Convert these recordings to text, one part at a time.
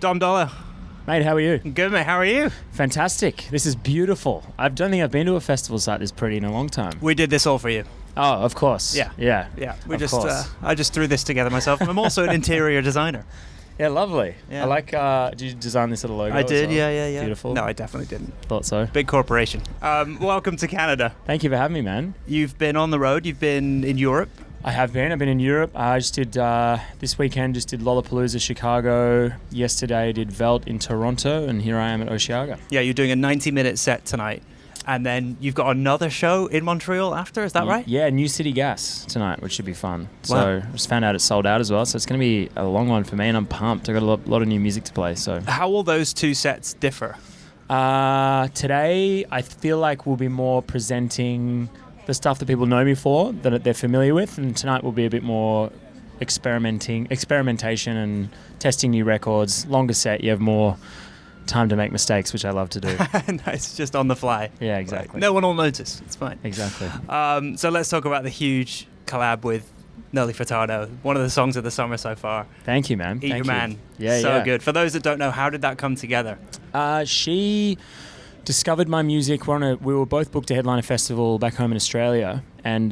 Dom Dolla. Mate, how are you? Good, mate. How are you? Fantastic. This is beautiful. I don't think I've been to a festival site this pretty in a long time. We did this all for you. Oh, of course. Yeah. I just threw this together myself. I'm also an interior designer. Yeah, lovely. Yeah. I like, did you design this little logo? I did, well? yeah. Beautiful. No, I definitely didn't. Thought so. Big corporation. Welcome to Canada. Thank you for having me, man. You've been on the road. You've been in Europe. I have been. I've been in Europe. I just did, this weekend, just did Lollapalooza, Chicago. Yesterday, I did Velt in Toronto, and here I am at Osheaga. Yeah, you're doing a 90-minute set tonight. And then you've got another show in Montreal after, is that right? Yeah, New City Gas tonight, which should be fun. Wow. So I just found out it's sold out as well, so it's going to be a long one for me, and I'm pumped. I've got a lot of new music to play. So how will those two sets differ? Today, I feel like we'll be more presenting the stuff that people know me for, that they're familiar with, and tonight will be a bit more experimentation and testing new records. Longer set, you have more time to make mistakes, which I love to do. Nice, just on the fly. Yeah, exactly. No one will notice. It's fine. Exactly. So let's talk about the huge collab with Nelly Furtado. One of the songs of the summer so far. Thank you, man. Eat Thank Your you. Man. Yeah, so good. For those that don't know, how did that come together? She discovered my music. We were both booked to headline a festival back home in Australia, and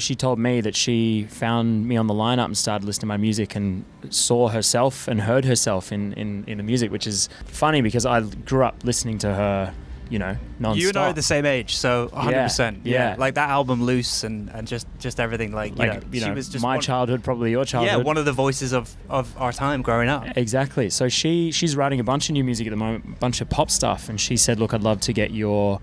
she told me that she found me on the lineup and started listening to my music and saw herself and heard herself in the music, which is funny because I grew up listening to her, non-stop. You and I are the same age, so 100%. Yeah. Like that album Loose and just everything. She was just my childhood, probably your childhood. Yeah, one of the voices of our time growing up. Exactly. So she's writing a bunch of new music at the moment, a bunch of pop stuff, and she said, look, I'd love to get your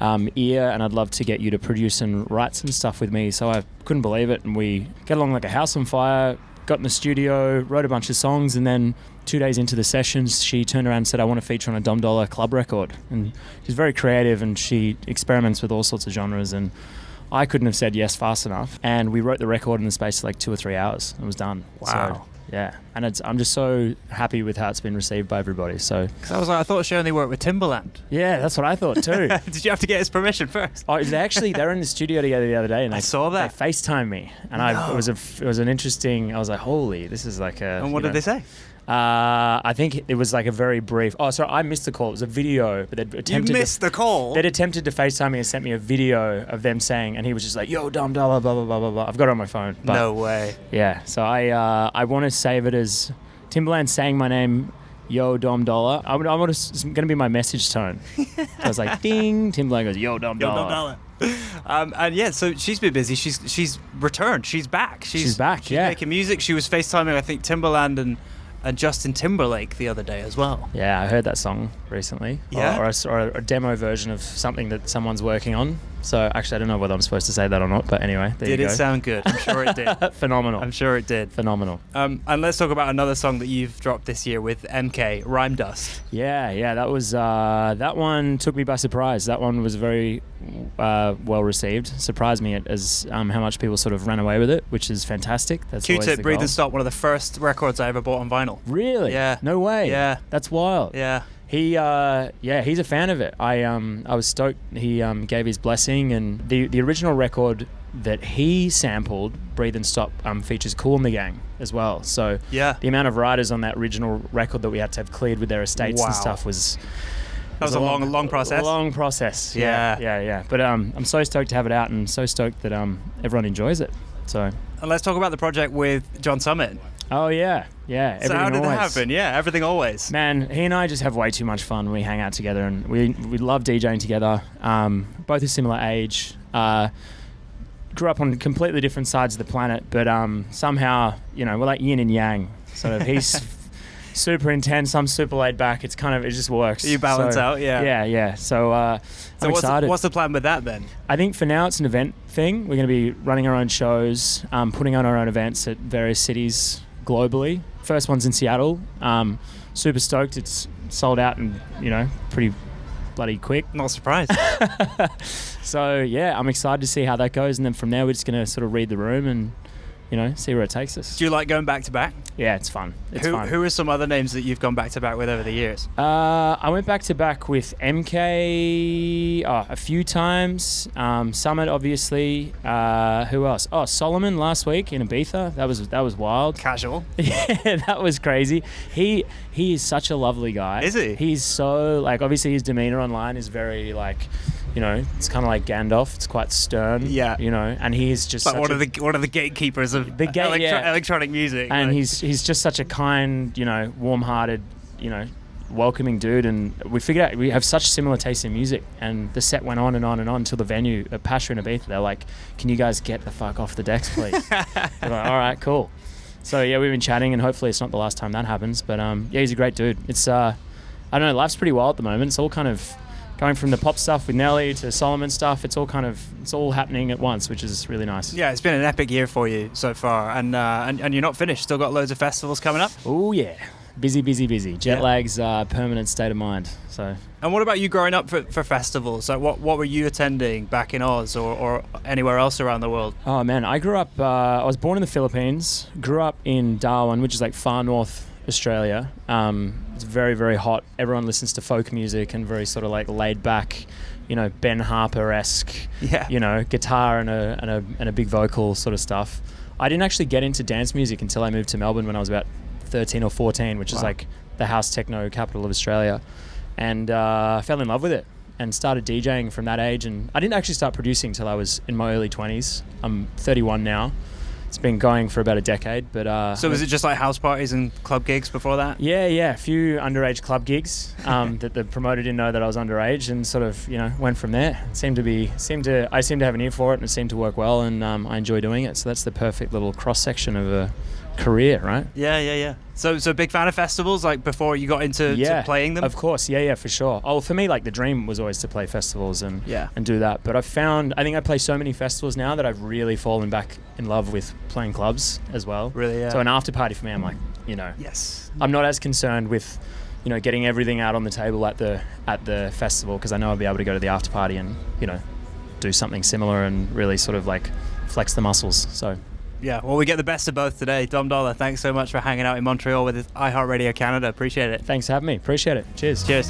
ear, and I'd love to get you to produce and write some stuff with me. So I couldn't believe it, and we get along like a house on fire, got in the studio, wrote a bunch of songs, and then 2 days into the sessions, she turned around and said, I want to feature on a Dom Dolla club record. And she's very creative, and she experiments with all sorts of genres, and I couldn't have said yes fast enough. And we wrote the record in the space of like 2 or 3 hours. It was done. Wow. So, yeah, and I'm just so happy with how it's been received by everybody. So, because I thought she only worked with Timbaland. Yeah, that's what I thought too. Did you have to get his permission first? Oh, they're in the studio together the other day, and I saw that. They FaceTimed me, and it was an interesting. I was like, holy, this is like a. And what did they say? I think it was like a very brief. Oh, sorry, I missed the call. It was a video, but they'd attempted. You missed the call. They'd attempted to FaceTime me and sent me a video of them saying, and he was just like, "Yo, Dom Dolla, blah blah blah blah blah." I've got it on my phone. But no way. Yeah, so I want to save it as Timbaland saying my name. Yo, Dom Dolla. It's going to be my message tone. I was like, ding. Timbaland goes, Yo, Dom Dolla. And yeah, so she's been busy. She's returned. She's back. She's back. She's yeah, making music. She was FaceTiming, I think, Timbaland and Justin Timberlake the other day as well. Yeah, I heard that song recently. Yeah. Or a demo version of something that someone's working on. So actually, I don't know whether I'm supposed to say that or not, but anyway, there you go. Did it sound good? I'm sure it did. Phenomenal. I'm sure it did. Phenomenal. And let's talk about another song that you've dropped this year with MK, Rhyme Dust. Yeah, that was that one took me by surprise. That one was very well received. Surprised me as how much people sort of ran away with it, which is fantastic. That's Q-Tip, Breathe and Stop, one of the first records I ever bought on vinyl. Really? Yeah. No way. Yeah. That's wild. Yeah. He's a fan of it. I was stoked. He gave his blessing, and the original record that he sampled, Breathe and Stop, features Kool and the Gang as well. So yeah, the amount of writers on that original record that we had to have cleared with their estates and stuff was a long process. A long process. Yeah. But I'm so stoked to have it out, and so stoked that everyone enjoys it. So. And let's talk about the project with John Summit. Oh, yeah. So how did that happen? Yeah, Everything Always. Man, he and I just have way too much fun when we hang out together, and we love DJing together. Both a similar age. Grew up on completely different sides of the planet, but somehow, we're like yin and yang. Sort of, he's super intense, I'm super laid back. It just works. You balance out, yeah. Yeah. So I'm excited. What's the plan with that then? I think for now it's an event thing. We're going to be running our own shows, putting on our own events at various cities globally. First one's in Seattle. Super stoked. It's sold out and, pretty bloody quick. Not surprised. So, yeah, I'm excited to see how that goes. And then from there, we're just going to sort of read the room and see where it takes us. Do you like going back to back? Yeah, it's fun. It's fun. Who are some other names that you've gone back to back with over the years? I went back to back with MK a few times. Summit, obviously. Who else? Oh, Solomon last week in Ibiza. That was wild. Casual. Yeah, that was crazy. He is such a lovely guy. Is he? He's so, like, obviously his demeanor online is very, like, it's kind of like Gandalf. It's quite stern. Yeah. And he's just like one of the gatekeepers of electronic music. And he's just such a kind, warm-hearted, welcoming dude. And we figured out we have such similar taste in music. And the set went on and on and on until the venue, Pasha in Ibiza, they're like, "Can you guys get the fuck off the decks, please?" We're like, all right, cool. So yeah, we've been chatting, and hopefully it's not the last time that happens. But yeah, he's a great dude. It's I don't know, life's pretty wild at the moment. It's all kind of going from the pop stuff with Nelly to Solomon stuff. It's all happening at once, which is really nice. Yeah, it's been an epic year for you so far, and you're not finished. Still got loads of festivals coming up. Oh yeah, busy. Jet lag's permanent state of mind. So. And what about you growing up for festivals? Like what were you attending back in Oz or anywhere else around the world? Oh man, I grew up. I was born in the Philippines. Grew up in Darwin, which is like far north Australia. It's very, very hot. Everyone listens to folk music and very sort of like laid back, Ben Harper-esque, guitar and a big vocal sort of stuff. I didn't actually get into dance music until I moved to Melbourne when I was about 13 or 14, which is like the house techno capital of Australia. And I fell in love with it and started DJing from that age. And I didn't actually start producing till I was in my early 20s. I'm 31 now. It's been going for about a decade, but... So was it just like house parties and club gigs before that? Yeah, a few underage club gigs that the promoter didn't know that I was underage, and sort of, went from there. I seem to have an ear for it, and it seemed to work well, and I enjoy doing it. So that's the perfect little cross-section of a career, right? Yeah. So big fan of festivals, like before you got into to playing them? Of course, yeah, for sure. Oh, for me, like the dream was always to play festivals and do that. But I think I play so many festivals now that I've really fallen back in love with playing clubs as well. Really, yeah. So an after party for me, I'm like, yes. I'm not as concerned with, getting everything out on the table at the festival, because I know I'll be able to go to the after party and, do something similar and really sort of like flex the muscles. So. Yeah, well, we get the best of both today. Dom Dolla, thanks so much for hanging out in Montreal with iHeartRadio Canada. Appreciate it. Thanks for having me. Appreciate it. Cheers. Cheers.